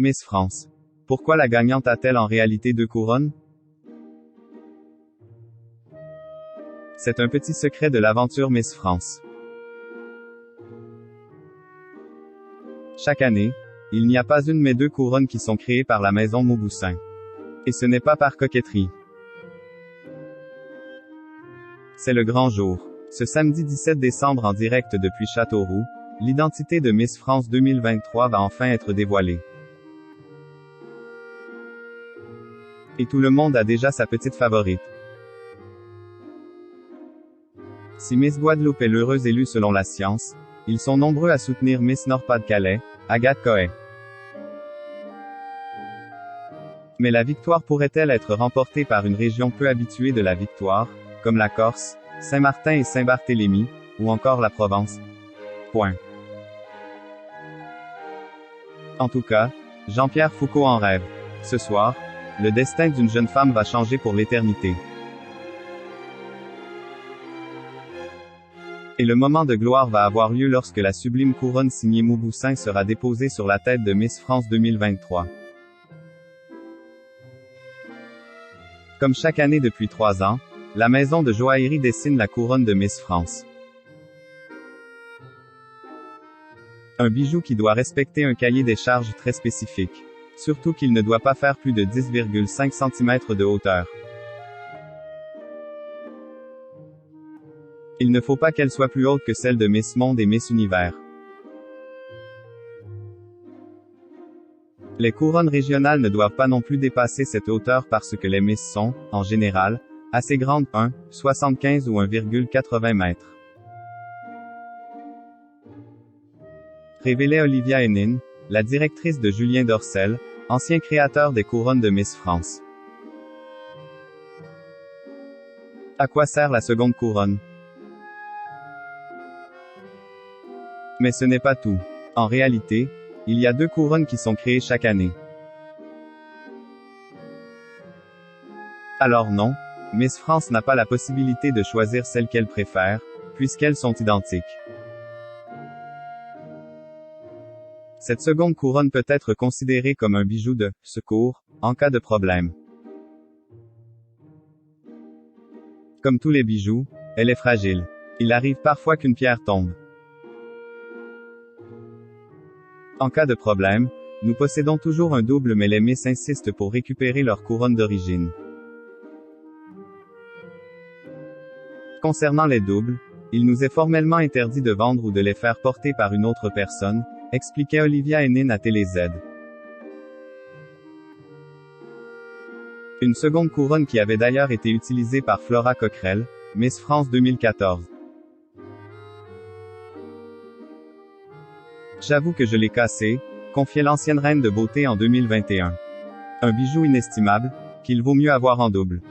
Miss France. Pourquoi la gagnante a-t-elle en réalité 2 couronnes? C'est un petit secret de l'aventure Miss France. Chaque année, il n'y a pas une mais 2 couronnes qui sont créées par la maison Mauboussin. Et ce n'est pas par coquetterie. C'est le grand jour. Ce samedi 17 décembre en direct depuis Châteauroux, l'identité de Miss France 2023 va enfin être dévoilée. Et tout le monde a déjà sa petite favorite. Si Miss Guadeloupe est l'heureuse élue selon la science, ils sont nombreux à soutenir Miss Nord-Pas-de-Calais, Agathe Coët. Mais la victoire pourrait-elle être remportée par une région peu habituée de la victoire, comme la Corse, Saint-Martin et Saint-Barthélemy, ou encore la Provence? Point. En tout cas, Jean-Pierre Foucault en rêve. Ce soir, le destin d'une jeune femme va changer pour l'éternité. Et le moment de gloire va avoir lieu lorsque la sublime couronne signée Mauboussin sera déposée sur la tête de Miss France 2023. Comme chaque année depuis 3 ans, la maison de joaillerie dessine la couronne de Miss France. Un bijou qui doit respecter un cahier des charges très spécifique. Surtout qu'il ne doit pas faire plus de 10,5 cm de hauteur. Il ne faut pas qu'elle soit plus haute que celle de Miss Monde et Miss Univers. Les couronnes régionales ne doivent pas non plus dépasser cette hauteur parce que les Miss sont, en général, assez grandes, 1,75 ou 1,80 m. Révélait Olivia Hénin, la directrice de Julien Dorcel, ancien créateur des couronnes de Miss France. À quoi sert la seconde couronne? Mais ce n'est pas tout. En réalité, il y a 2 couronnes qui sont créées chaque année. Alors non, Miss France n'a pas la possibilité de choisir celle qu'elle préfère, puisqu'elles sont identiques. Cette seconde couronne peut être considérée comme un bijou de « secours » en cas de problème. Comme tous les bijoux, elle est fragile. Il arrive parfois qu'une pierre tombe. En cas de problème, nous possédons toujours un double mais les Miss insistent pour récupérer leur couronne d'origine. Concernant les doubles, il nous est formellement interdit de vendre ou de les faire porter par une autre personne, expliquait Olivia Hénin à Télé-Z. Une seconde couronne qui avait d'ailleurs été utilisée par Flora Coquerel, Miss France 2014. J'avoue que je l'ai cassé, confiait l'ancienne reine de beauté en 2021. Un bijou inestimable, qu'il vaut mieux avoir en double.